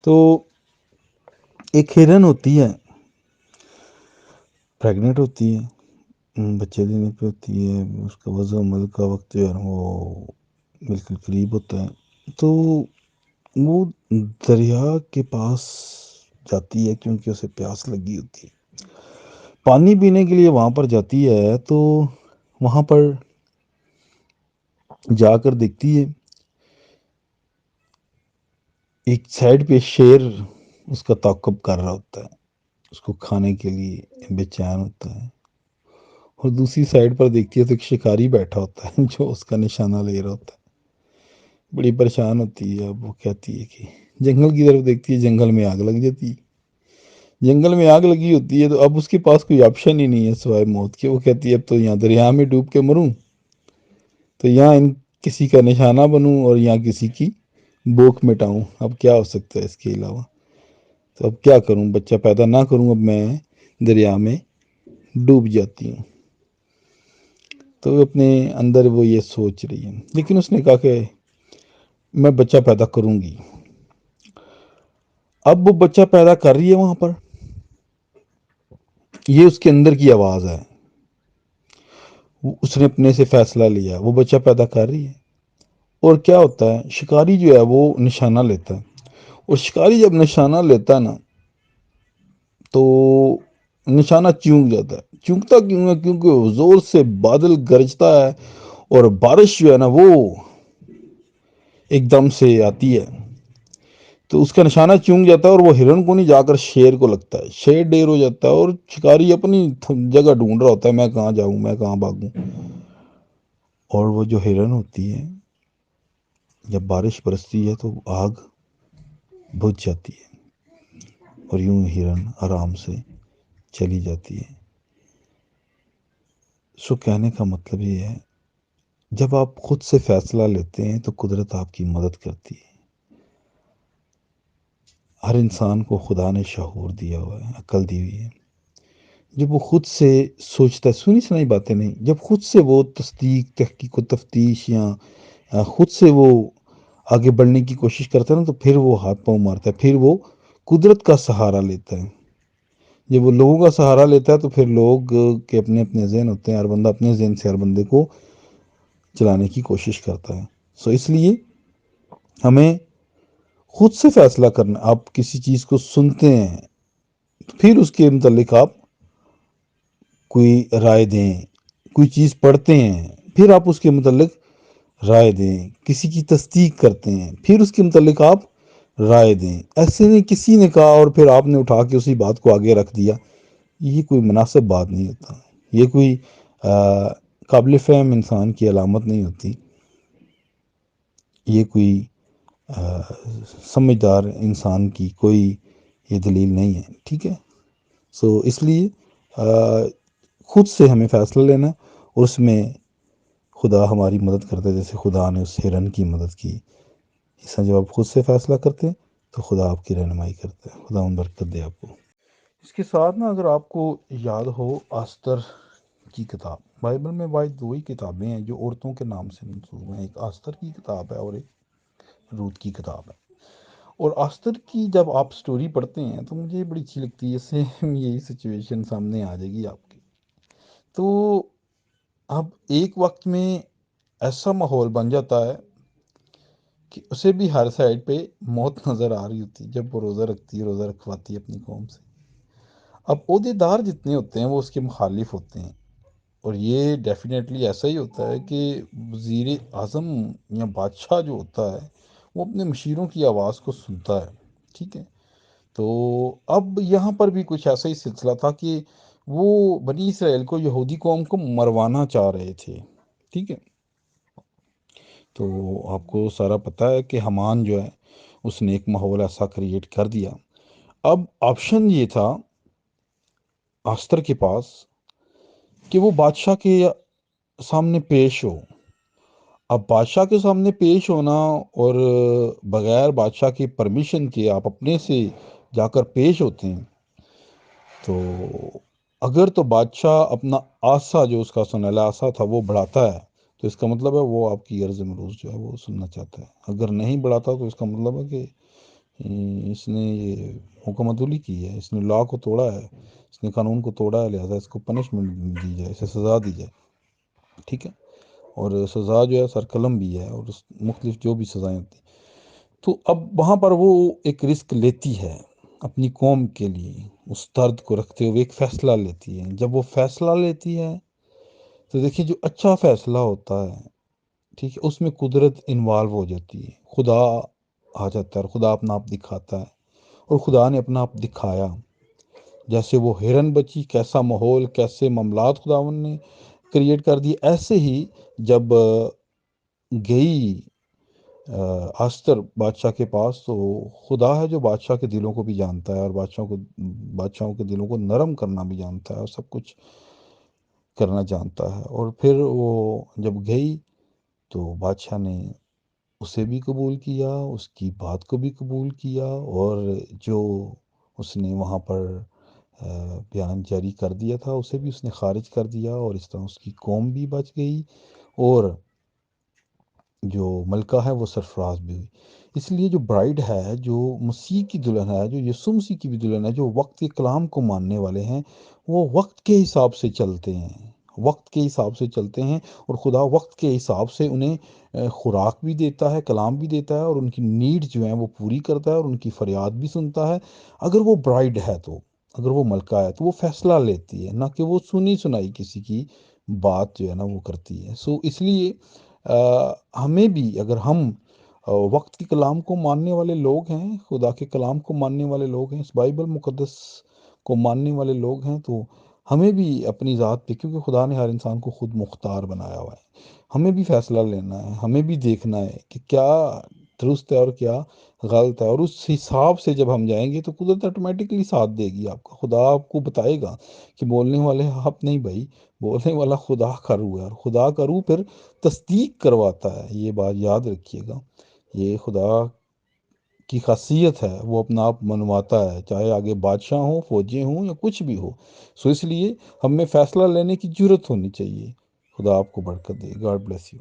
تو ایک ہرن ہوتی ہے، پریگننٹ ہوتی ہے، بچے دینے پہ ہوتی ہے، اس کا وضع عمل کا وقت جو ہے وہ بالکل قریب ہوتا ہے، تو وہ دریا کے پاس جاتی ہے کیونکہ اسے پیاس لگی ہوتی ہے، پانی پینے کے لیے وہاں پر جاتی ہے، تو وہاں پر جا کر دیکھتی ہے ایک سائڈ پہ شیر اس کا تعاقب کر رہا ہوتا ہے، اس کو کھانے کے لیے بے چین ہوتا ہے، اور دوسری سائڈ پر دیکھتی ہے تو ایک شکاری بیٹھا ہوتا ہے جو اس کا نشانہ لے رہا ہوتا ہے، بڑی پریشان ہوتی ہے۔ اب وہ کہتی ہے کہ جنگل کی طرف دیکھتی ہے، جنگل میں آگ لگ جاتی ہے، جنگل میں آگ لگی ہوتی ہے، تو اب اس کے پاس کوئی آپشن ہی نہیں ہے سوائے موت کے۔ وہ کہتی ہے اب تو یہاں دریا میں ڈوب کے مروں، تو یہاں کسی کا نشانہ بنوں اور یہاں کسی کی بھوک مٹاؤں، اب کیا ہو سکتا ہے اس کے علاوہ؟ تو اب کیا کروں، بچہ پیدا نہ کروں، اب میں دریا میں ڈوب جاتی ہوں۔ تو اپنے اندر وہ یہ سوچ رہی ہے، لیکن اس نے کہا کہ میں بچہ پیدا کروں گی۔ اب وہ بچہ پیدا کر رہی ہے وہاں پر، یہ اس کے اندر کی آواز ہے، اس نے اپنے سے فیصلہ لیا، وہ بچہ پیدا کر رہی ہے۔ اور کیا ہوتا ہے، شکاری جو ہے وہ نشانہ لیتا ہے، اور شکاری جب نشانہ لیتا ہے نا تو نشانہ چونک جاتا ہے۔ چونکتا کیوں ہے؟ کیونکہ وہ زور سے بادل گرجتا ہے اور بارش جو ہے نا وہ ایک دم سے آتی ہے، تو اس کا نشانہ چونک جاتا ہے، اور وہ ہرن کو نہیں جا کر شیر کو لگتا ہے، شیر ڈیر ہو جاتا ہے، اور شکاری اپنی جگہ ڈھونڈ رہا ہوتا ہے، میں کہاں جاؤں، میں کہاں بھاگوں۔ اور وہ جو ہرن ہوتی ہے، جب بارش برستی ہے تو آگ بجھ جاتی ہے، اور یوں ہرن آرام سے چلی جاتی ہے۔ سو کہنے کا مطلب یہ ہے، جب آپ خود سے فیصلہ لیتے ہیں تو قدرت آپ کی مدد کرتی ہے۔ ہر انسان کو خدا نے شعور دیا ہوا ہے، عقل دی ہوئی ہے۔ جب وہ خود سے سوچتا ہے، سنی سنائی باتیں نہیں، جب خود سے وہ تصدیق، تحقیق و تفتیش، یا خود سے وہ آگے بڑھنے کی کوشش کرتا ہے نا، تو پھر وہ ہاتھ پاؤں مارتا ہے، پھر وہ قدرت کا سہارا لیتا ہے۔ جب وہ لوگوں کا سہارا لیتا ہے تو پھر لوگ کے اپنے اپنے ذہن ہوتے ہیں، ہر بندہ اپنے ذہن سے ہر بندے کو چلانے کی کوشش کرتا ہے۔ سو اس لیے ہمیں خود سے فیصلہ کرنا۔ آپ کسی چیز کو سنتے ہیں، پھر اس کے متعلق آپ کوئی رائے دیں، کوئی چیز پڑھتے ہیں، پھر آپ اس کے متعلق رائے دیں، کسی کی تصدیق کرتے ہیں، پھر اس کے متعلق آپ رائے دیں۔ ایسے نہیں کسی نے کہا اور پھر آپ نے اٹھا کے اسی بات کو آگے رکھ دیا، یہ کوئی مناسب بات نہیں ہوتا، یہ کوئی قابل فہم انسان کی علامت نہیں ہوتی، یہ کوئی سمجھدار انسان کی کوئی یہ دلیل نہیں ہے، ٹھیک ہے۔ سو اس لیے خود سے ہمیں فیصلہ لینا، اور اس میں خدا ہماری مدد کرتا ہے، جیسے خدا نے اس ہرن کی مدد کی۔ اس طرح جب آپ خود سے فیصلہ کرتے ہیں تو خدا آپ کی رہنمائی کرتا ہے۔ خدا ان برکت دے آپ کو۔ اس کے ساتھ نا، اگر آپ کو یاد ہو، آستر کی کتاب، بائبل میں واحد دو ہی کتابیں ہیں جو عورتوں کے نام سے منسوب ہیں، ایک آستر کی کتاب ہے اور ایک روت کی کتاب ہے۔ اور آستر کی جب آپ سٹوری پڑھتے ہیں تو مجھے بڑی اچھی لگتی ہے، سیم یہی سچویشن سامنے آ جائے گی آپ کی۔ تو اب ایک وقت میں ایسا ماحول بن جاتا ہے کہ اسے بھی ہر سائڈ پہ موت نظر آ رہی ہوتی ہے، جب وہ روزہ رکھتی ہے، روزہ رکھواتی ہے اپنی قوم سے۔ اب عہدے دار جتنے ہوتے ہیں وہ اس کے مخالف ہوتے ہیں، اور یہ ڈیفینیٹلی ایسا ہی ہوتا ہے کہ وزیر اعظم یا بادشاہ جو ہوتا ہے وہ اپنے مشیروں کی آواز کو سنتا ہے، ٹھیک ہے۔ تو اب یہاں پر بھی کچھ ایسا ہی سلسلہ تھا کہ وہ بنی اسرائیل کو، یہودی قوم کو مروانا چاہ رہے تھے، ٹھیک ہے۔ تو آپ کو سارا پتہ ہے کہ حمان جو ہے اس نے ایک ماحول ایسا کریٹ کر دیا۔ اب آپشن یہ تھا آستر کے پاس کہ وہ بادشاہ کے سامنے پیش ہو۔ اب بادشاہ کے سامنے پیش ہونا اور بغیر بادشاہ کی پرمیشن کے آپ اپنے سے جا کر پیش ہوتے ہیں، تو اگر تو بادشاہ اپنا آسا، جو اس کا سنہلا آسا تھا، وہ بڑھاتا ہے تو اس کا مطلب ہے وہ آپ کی عرض مروز جو ہے وہ سننا چاہتا ہے، اگر نہیں بڑھاتا تو اس کا مطلب ہے کہ اس نے یہ حکم عدولی کی ہے، اس نے لا کو توڑا ہے، اس نے قانون کو توڑا ہے، لہذا اس کو پنشمنٹ دی جائے، اسے سزا دی جائے، ٹھیک ہے۔ اور سزا جو ہے سر قلم بھی ہے، اور مختلف جو بھی سزائیں ہوتی ہیں، تو اب وہاں پر وہ ایک رسک لیتی ہے اپنی قوم کے لیے، اس درد کو رکھتے ہوئے ایک فیصلہ لیتی ہے۔ جب وہ فیصلہ لیتی ہے تو دیکھیے جو اچھا فیصلہ ہوتا ہے، ٹھیک ہے، اس میں قدرت انوالو ہو جاتی ہے، خدا آ جاتا ہے اور خدا اپنا آپ دکھاتا ہے، اور خدا نے اپنا آپ دکھایا۔ جیسے وہ ہرن بچی، کیسا ماحول، کیسے معاملات خداوند نے کریٹ کر دی، ایسے ہی جب گئی آستر بادشاہ کے پاس، تو خدا ہے جو بادشاہ کے دلوں کو بھی جانتا ہے، اور بادشاہوں کے دلوں کو نرم کرنا بھی جانتا ہے، اور سب کچھ کرنا جانتا ہے۔ اور پھر وہ جب گئی تو بادشاہ نے اسے بھی قبول کیا، اس کی بات کو بھی قبول کیا، اور جو اس نے وہاں پر بیان جاری کر دیا تھا اسے بھی اس نے خارج کر دیا، اور اس طرح اس کی قوم بھی بچ گئی، اور جو ملکہ ہے وہ سرفراز بھی ہوئی۔ اس لیے جو برائڈ ہے، جو مسیح کی دلہن ہے، جو یسوع مسیح کی بھی دلہن ہے، جو وقت کے کلام کو ماننے والے ہیں، وہ وقت کے حساب سے چلتے ہیں، وقت کے حساب سے چلتے ہیں، اور خدا وقت کے حساب سے انہیں خوراک بھی دیتا ہے، کلام بھی دیتا ہے، اور ان کی نیڈ جو ہیں وہ پوری کرتا ہے، اور ان کی فریاد بھی سنتا ہے۔ اگر وہ برائڈ ہے تو، اگر وہ ملکہ ہے تو وہ فیصلہ لیتی ہے، نہ کہ وہ سنی سنائی کسی کی بات جو ہے نا وہ کرتی ہے۔ اس لیے ہمیں بھی، اگر ہم وقت کے کلام کو ماننے والے لوگ ہیں، خدا کے کلام کو ماننے والے لوگ ہیں، اس بائبل مقدس کو ماننے والے لوگ ہیں، تو ہمیں بھی اپنی ذات پہ، کیونکہ خدا نے ہر انسان کو خود مختار بنایا ہوا ہے، ہمیں بھی فیصلہ لینا ہے، ہمیں بھی دیکھنا ہے کہ کیا درست ہے اور کیا غلط ہے، اور اس حساب سے جب ہم جائیں گے تو قدرت آٹومیٹکلی ساتھ دے گی آپ کا، خدا آپ کو بتائے گا کہ بولنے والے آپ نہیں بھائی، بولنے والا خدا کا روح ہے، اور خدا کا روح پھر تصدیق کرواتا ہے، یہ بات یاد رکھیے گا، یہ خدا کی خاصیت ہے، وہ اپنا آپ منواتا ہے، چاہے آگے بادشاہ ہوں، فوجی ہوں، یا کچھ بھی ہو۔ اس لیے ہمیں فیصلہ لینے کی جرت ہونی چاہیے۔ خدا آپ کو برکت دے، گاڈ بلیس یو۔